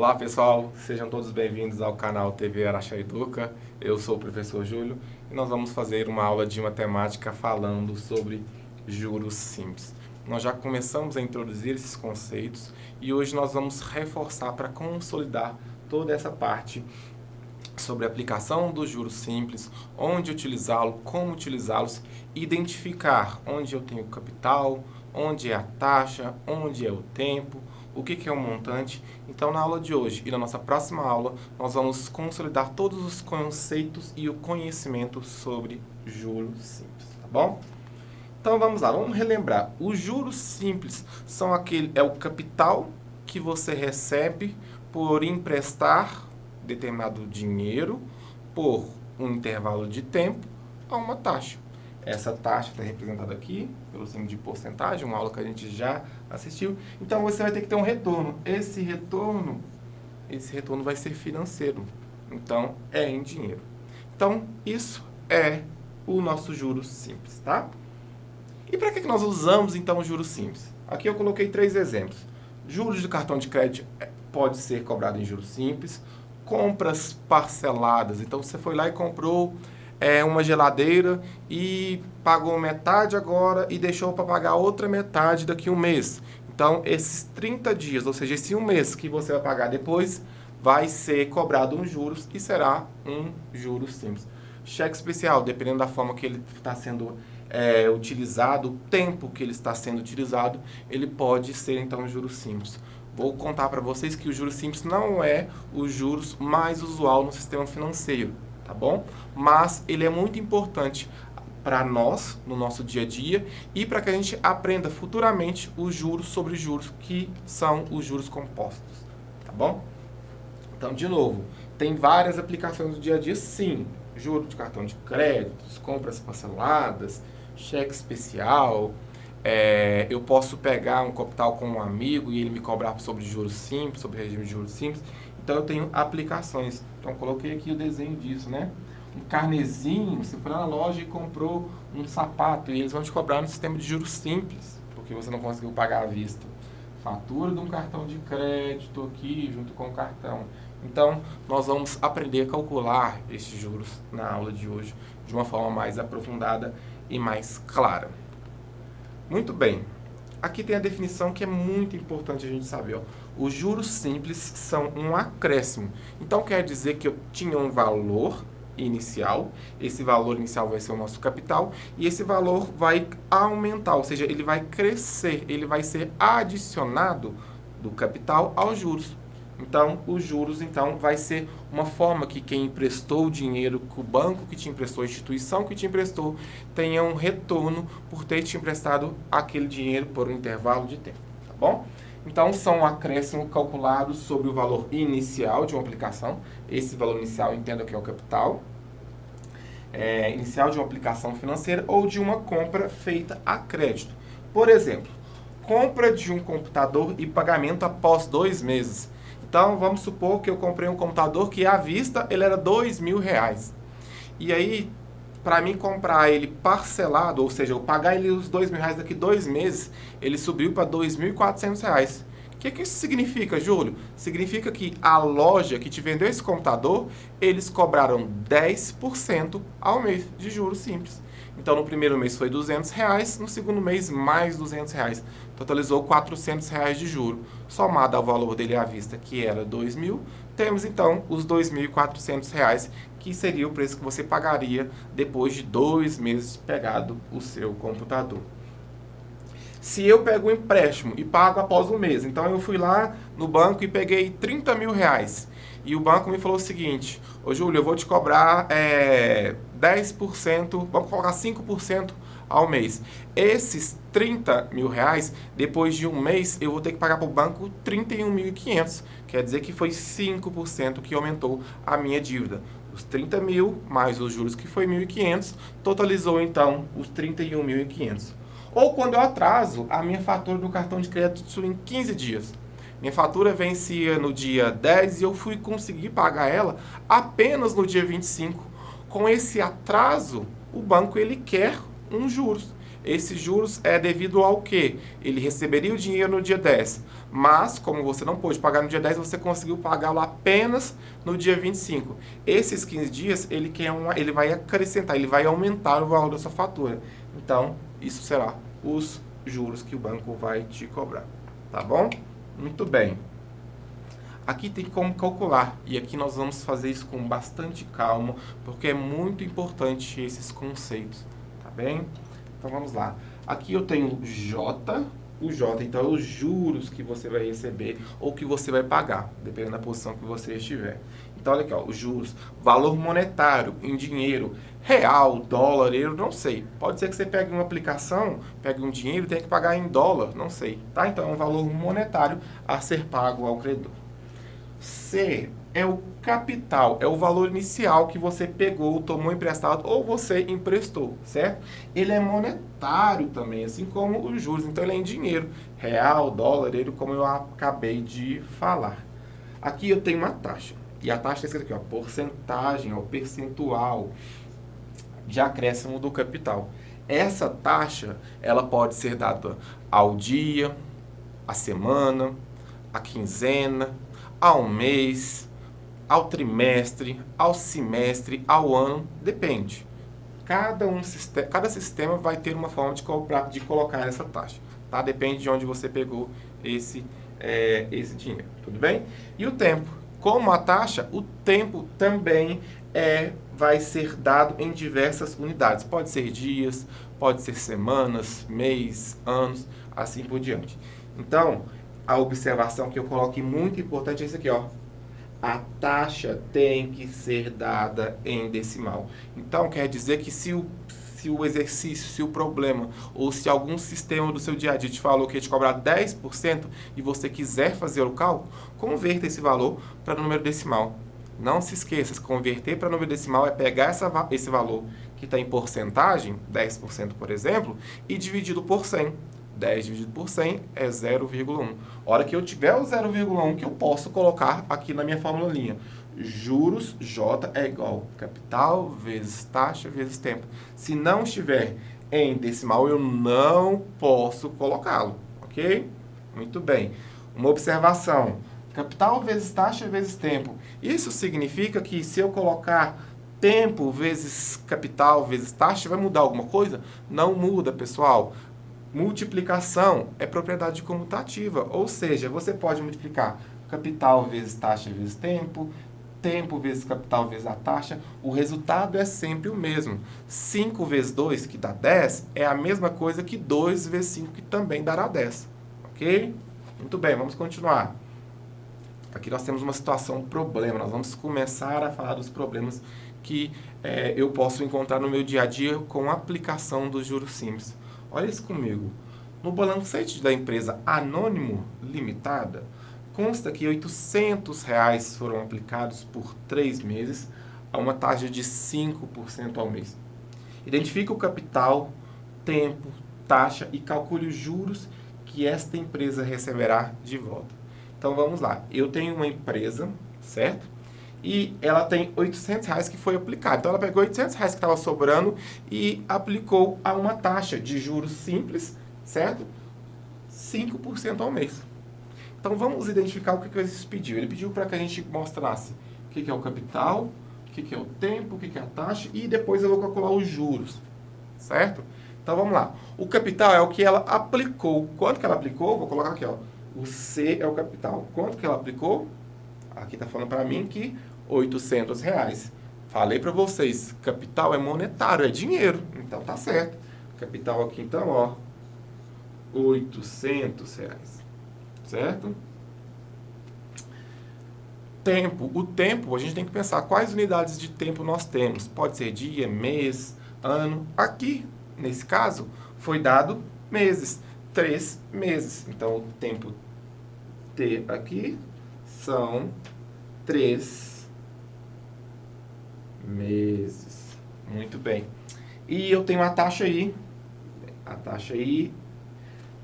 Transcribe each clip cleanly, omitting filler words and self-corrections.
Olá pessoal, sejam todos bem-vindos ao canal TV Araxá Educa. Eu sou o professor Júlio e nós vamos fazer uma aula de matemática falando sobre juros simples. Nós já começamos a introduzir esses conceitos e hoje nós vamos reforçar para consolidar toda essa parte sobre a aplicação dos juros simples, onde utilizá-lo, como utilizá-los, identificar onde eu tenho capital, onde é a taxa, onde é o tempo, o que é um montante. Então, na aula de hoje e na nossa próxima aula, nós vamos consolidar todos os conceitos e o conhecimento sobre juros simples, tá bom? Então, vamos lá, vamos relembrar. Os juros simples é o capital que você recebe por emprestar determinado dinheiro por um intervalo de tempo a uma taxa. Essa taxa está representada aqui pelo símbolo de porcentagem, uma aula que a gente já assistiu. Então, você vai ter que ter um retorno. Esse retorno vai ser financeiro. Então, é em dinheiro. Então, isso é o nosso juros simples, tá? E para que nós usamos, então, os juros simples? Aqui eu coloquei 3 exemplos. Juros de cartão de crédito pode ser cobrado em juros simples. Compras parceladas. Então, você foi lá e comprou uma geladeira e pagou metade agora e deixou para pagar outra metade daqui a um mês. Então, esses 30 dias, ou seja, esse um mês que você vai pagar depois, vai ser cobrado um juros e será um juros simples. Cheque especial, dependendo da forma que ele está sendo utilizado, o tempo que ele está sendo utilizado, ele pode ser, então, um juros simples. Vou contar para vocês que o juros simples não é o juros mais usual no sistema financeiro, tá bom? Mas ele é muito importante para nós, no nosso dia a dia, e para que a gente aprenda futuramente os juros sobre juros, que são os juros compostos, tá bom? Então, de novo, tem várias aplicações do dia a dia, sim. Juro de cartão de crédito, compras parceladas, cheque especial. Eu posso pegar um capital com um amigo e ele me cobrar sobre juros simples, sobre regime de juros simples. Então, eu tenho aplicações. Então, coloquei aqui o desenho disso, né? Um carnezinho, você foi lá na loja e comprou um sapato e eles vão te cobrar no sistema de juros simples, porque você não conseguiu pagar à vista. Fatura de um cartão de crédito aqui, junto com o cartão. Então, nós vamos aprender a calcular esses juros na aula de hoje, de uma forma mais aprofundada e mais clara. Muito bem. Aqui tem a definição que é muito importante a gente saber. Ó. Os juros simples são um acréscimo. Então, quer dizer que eu tinha um valor inicial, esse valor inicial vai ser o nosso capital, e esse valor vai aumentar, ou seja, ele vai crescer, ele vai ser adicionado do capital aos juros. Então, os juros, então, vai ser uma forma que quem emprestou o dinheiro, que o banco que te emprestou, a instituição que te emprestou, tenha um retorno por ter te emprestado aquele dinheiro por um intervalo de tempo, tá bom? Então, são um acréscimo calculado sobre o valor inicial de uma aplicação. Esse valor inicial, entenda que é o capital. Inicial de uma aplicação financeira ou de uma compra feita a crédito. Por exemplo, compra de um computador e pagamento após 2 meses. Então, vamos supor que eu comprei um computador que, à vista, ele era R$2.000. E aí, para mim comprar ele parcelado, ou seja, eu pagar ele os R$2.000 daqui 2 meses, ele subiu para R$2.400. O que isso significa, Júlio? Significa que a loja que te vendeu esse computador, eles cobraram 10% ao mês de juros simples. Então, no primeiro mês foi R$200, no segundo mês mais R$200. Totalizou R$400 de juro. Somado ao valor dele à vista, que era R$2.000, temos então os R$2.400, que seria o preço que você pagaria depois de 2 meses pegado o seu computador. Se eu pego um empréstimo e pago após um mês, então eu fui lá no banco e peguei R$30.000, e o banco me falou o seguinte: ô Júlio, eu vou te cobrar 10%, vamos colocar 5% ao mês. Esses R$30.000, depois de um mês, eu vou ter que pagar para o banco R$31.500. Quer dizer que foi 5% que aumentou a minha dívida. Os 30.000 mais os juros que foi 1.500, totalizou então os 31.500. Ou quando eu atraso a minha fatura do cartão de crédito em 15 dias. Minha fatura vencia no dia 10 e eu fui conseguir pagar ela apenas no dia 25. Com esse atraso, o banco ele quer uns juros. Esses juros é devido ao quê? Ele receberia o dinheiro no dia 10, mas como você não pôde pagar no dia 10, você conseguiu pagá-lo apenas no dia 25. Esses 15 dias, ele vai acrescentar, ele vai aumentar o valor da sua fatura. Então, isso será os juros que o banco vai te cobrar. Tá bom? Muito bem. Aqui tem como calcular, e aqui nós vamos fazer isso com bastante calma, porque é muito importante esses conceitos, tá bem? Então vamos lá. Aqui eu tenho J, o J então é os juros que você vai receber ou que você vai pagar, dependendo da posição que você estiver. Então olha aqui, ó, os juros, valor monetário em dinheiro, real, dólar, euro, não sei. Pode ser que você pegue uma aplicação, pegue um dinheiro e tenha que pagar em dólar, não sei, tá? Então é um valor monetário a ser pago ao credor. C é o capital, é o valor inicial que você pegou, tomou emprestado ou você emprestou, certo? Ele é monetário também, assim como os juros, então ele é em dinheiro, real, dólar, euro, como eu acabei de falar. Aqui eu tenho uma taxa, e a taxa é escrita aqui, ó, porcentagem, ó, percentual de acréscimo do capital. Essa taxa, ela pode ser dada ao dia, à semana, à quinzena, ao mês, ao trimestre, ao semestre, ao ano, depende. Cada sistema vai ter uma forma de colocar essa taxa, tá? Depende de onde você pegou esse dinheiro, tudo bem? E o tempo? Como a taxa, o tempo também vai ser dado em diversas unidades. Pode ser dias, pode ser semanas, mês, anos, assim por diante. Então, a observação que eu coloquei muito importante é isso aqui, ó. A taxa tem que ser dada em decimal. Então, quer dizer que se o exercício, se o problema, ou se algum sistema do seu dia a dia te falou que ia te cobrar 10% e você quiser fazer o cálculo, converta esse valor para número decimal. Não se esqueça, converter para número decimal é pegar esse valor que está em porcentagem, 10% por exemplo, e dividido por 100. 10 dividido por 100 é 0,1. A hora que eu tiver o 0,1 que eu posso colocar aqui na minha fórmula. Juros, J é igual capital vezes taxa vezes tempo. Se não estiver em decimal, eu não posso colocá-lo, ok? Muito bem. Uma observação. Capital vezes taxa vezes tempo. Isso significa que se eu colocar tempo vezes capital vezes taxa, vai mudar alguma coisa? Não muda, pessoal. Multiplicação é propriedade comutativa, ou seja, você pode multiplicar capital vezes taxa vezes tempo, tempo vezes capital vezes a taxa, o resultado é sempre o mesmo. 5 vezes 2, que dá 10, é a mesma coisa que 2 vezes 5, que também dará 10. Ok? Muito bem, vamos continuar. Aqui nós temos uma situação, um problema. Nós vamos começar a falar dos problemas que eu posso encontrar no meu dia a dia com a aplicação dos juros simples. Olha isso comigo. No balancete da empresa Anônimo Limitada, consta que R$ 800 foram aplicados por 3 meses a uma taxa de 5% ao mês. Identifique o capital, tempo, taxa e calcule os juros que esta empresa receberá de volta. Então vamos lá. Eu tenho uma empresa, certo? E ela tem R$ 800 que foi aplicado. Então ela pegou R$ 800 que estava sobrando e aplicou a uma taxa de juros simples, certo? 5% ao mês. Então vamos identificar o que ele pediu. Ele pediu para que a gente mostrasse o que é o capital, o que é o tempo, o que é a taxa e depois eu vou calcular os juros, certo? Então vamos lá. O capital é o que ela aplicou. Quanto que ela aplicou? Vou colocar aqui, ó. O C é o capital. Quanto que ela aplicou? Aqui está falando para mim que R$ 800. Falei para vocês, capital é monetário, é dinheiro. Então tá certo. Capital aqui então, ó, R$ 800. Certo? Tempo. O tempo, a gente tem que pensar quais unidades de tempo nós temos. Pode ser dia, mês, ano. Aqui, nesse caso, foi dado meses. 3 meses. Então, o tempo T aqui são 3 meses. Muito bem. E eu tenho a taxa aí. A taxa aí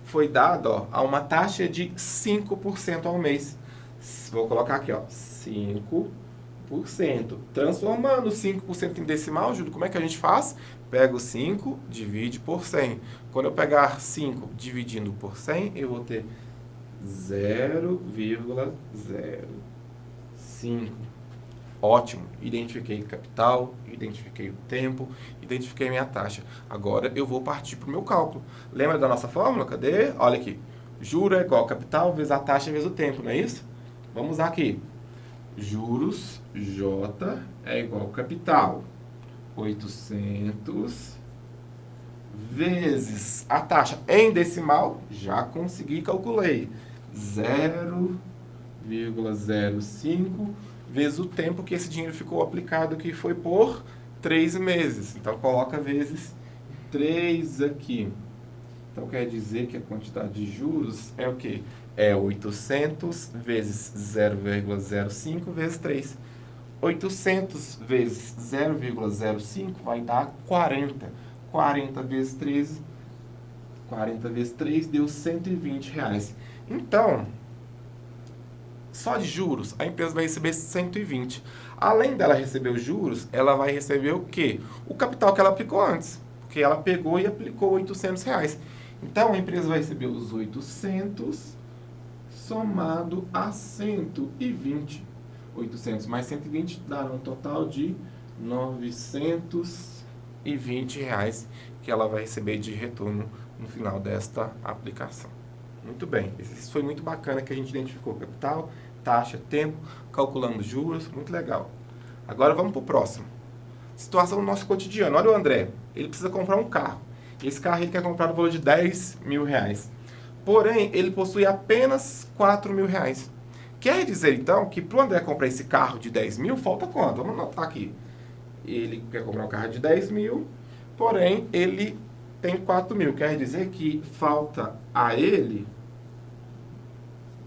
foi dada, ó, a uma taxa de 5% ao mês. Vou colocar aqui, ó, 5 5%. Transformando 5% em decimal, Júlio, como é que a gente faz? Pega o 5, divide por 100. Quando eu pegar 5 dividindo por 100, eu vou ter 0,05. Ótimo, identifiquei capital, identifiquei o tempo, identifiquei minha taxa. Agora eu vou partir para o meu cálculo. Lembra da nossa fórmula? Cadê? Olha aqui. Juro é igual a capital vezes a taxa vezes o tempo, não é isso? Vamos usar aqui. Juros, J, é igual a capital. 800 vezes a taxa em decimal, já consegui, calculei. 0,05 vezes o tempo que esse dinheiro ficou aplicado, que foi por 3 meses. Então, coloca vezes 3 aqui. Então, quer dizer que a quantidade de juros é o quê? É 800 vezes 0,05 vezes 3. 800 vezes 0,05 vai dar 40. 40 vezes 13, 40 vezes 3 deu R$120. Então, só de juros, a empresa vai receber 120. Além dela receber os juros, ela vai receber o quê? O capital que ela aplicou antes. Porque ela pegou e aplicou R$800. Então, a empresa vai receber os 800 somado a 120. 800 mais 120 dá um total de R$920 que ela vai receber de retorno no final desta aplicação. Muito bem, isso foi muito bacana que a gente identificou capital, taxa, tempo, calculando juros, muito legal. Agora vamos para o próximo. Situação do nosso cotidiano. Olha o André, ele precisa comprar um carro. Esse carro ele quer comprar no valor de R$10.000. Porém, ele possui apenas R$4.000. Quer dizer, então, que para o André comprar esse carro de 10 mil, falta quanto? Vamos anotar aqui. Ele quer comprar um carro de 10 mil, porém, ele tem 4 mil. Quer dizer que falta a ele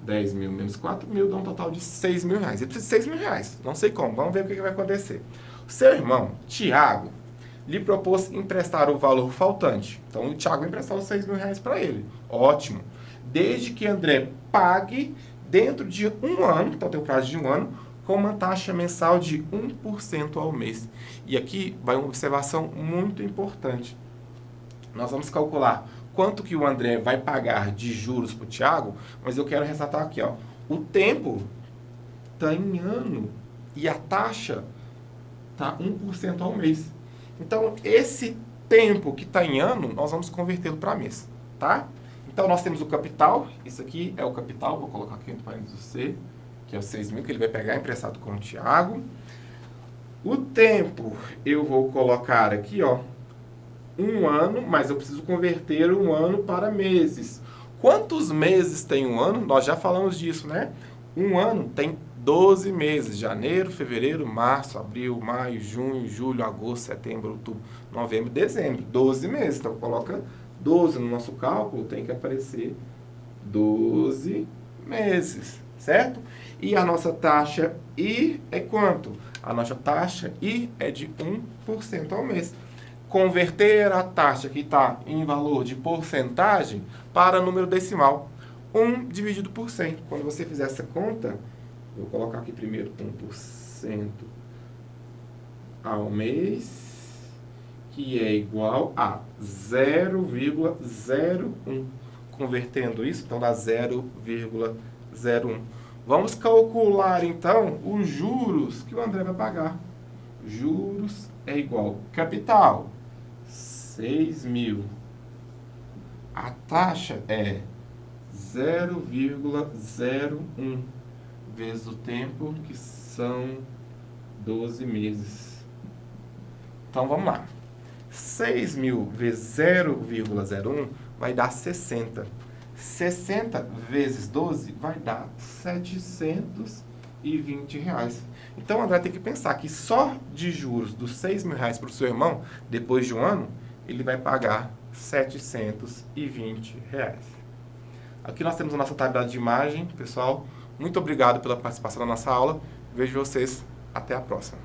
10 mil menos 4 mil, dá um total de 6 mil reais. Ele precisa de 6 mil reais. Não sei como. Vamos ver o que vai acontecer. O seu irmão, Tiago, lhe propôs emprestar o valor faltante. Então, o Tiago vai emprestar os 6 mil reais para ele. Ótimo. Desde que André pague dentro de um ano, então tem um prazo de um ano, com uma taxa mensal de 1% ao mês. E aqui vai uma observação muito importante. Nós vamos calcular quanto que o André vai pagar de juros para o Tiago, mas eu quero ressaltar aqui, ó, o tempo está em ano e a taxa está 1% ao mês. Então, esse tempo que está em ano, nós vamos convertê-lo para mês, tá? Então, nós temos o capital, isso aqui é o capital, vou colocar aqui entre parênteses o C, que é os 6 mil, que ele vai pegar emprestado com o Tiago. O tempo, eu vou colocar aqui, ó, um ano, mas eu preciso converter um ano para meses. Quantos meses tem um ano? Nós já falamos disso, né? Um ano tem 12 meses, janeiro, fevereiro, março, abril, maio, junho, julho, agosto, setembro, outubro, novembro, dezembro. 12 meses, então coloca 12 no nosso cálculo, tem que aparecer 12 meses, certo? E a nossa taxa I é quanto? A nossa taxa I é de 1% ao mês. Converter a taxa que está em valor de porcentagem para número decimal. 1 dividido por 100. Quando você fizer essa conta, vou colocar aqui primeiro 1% ao mês, que é igual a 0,01. Convertendo isso, então dá 0,01. Vamos calcular, então, os juros que o André vai pagar. Juros é igual capital, 6 mil. A taxa é 0,01 vezes o tempo, que são 12 meses. Então, vamos lá. 6 mil vezes 0,01 vai dar 60. 60 vezes 12 vai dar R$720. Então, o André tem que pensar que só de juros dos 6 mil reais para o seu irmão, depois de um ano, ele vai pagar R$720. Aqui nós temos a nossa tabela de imagem, pessoal. Muito obrigado pela participação na nossa aula. Vejo vocês. Até a próxima.